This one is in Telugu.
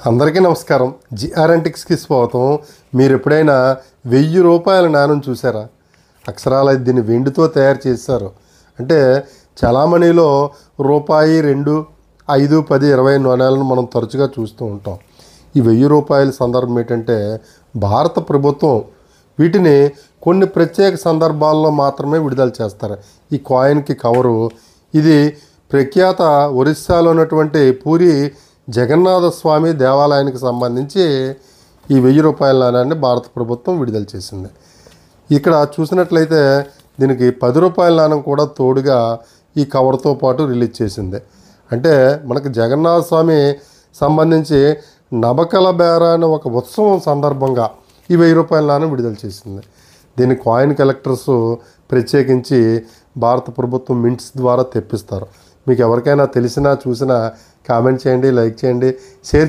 అందరికీ నమస్కారం. జిఆర్ఎన్టిక్స్కి స్వాగతం. మీరు ఎప్పుడైనా 1000 రూపాయల నాణెం చూసారా? అక్షరాల దీన్ని వెండితో తయారు చేశారు. అంటే చలామణిలో రూపాయి, 2, 5, 10, 20 నాణేలను మనం తరచుగా చూస్తూ ఉంటాం. ఈ 1000 రూపాయల సందర్భం ఏంటంటే భారత ప్రభుత్వం వీటిని కొన్ని ప్రత్యేక సందర్భాల్లో మాత్రమే విడుదల చేస్తారు. ఈ కాయిన్కి కవరు ఇది ప్రఖ్యాత ఒరిస్సాలో ఉన్నటువంటి పూరి జగన్నాథ స్వామి దేవాలయానికి సంబంధించి ఈ 1000 రూపాయల నాణ్యాన్ని భారత ప్రభుత్వం విడుదల చేసింది. ఇక్కడ చూసినట్లయితే దీనికి 10 రూపాయల నాణ్యం కూడా తోడుగా ఈ కవర్తో పాటు రిలీజ్ చేసింది. అంటే మనకి జగన్నాథ స్వామి సంబంధించి నబకల బేర అనే ఒక ఉత్సవం సందర్భంగా ఈ 1000 రూపాయల నాణ్యం విడుదల చేసింది. దీన్ని కాయిన్ కలెక్టర్స్ ప్రత్యేకించి భారత ప్రభుత్వం మింట్స్ ద్వారా తెప్పిస్తారు. మీకు ఎవరికైనా తెలిసినా చూసినా కామెంట్ చేయండి, లైక్ చేయండి, షేర్ చేయండి.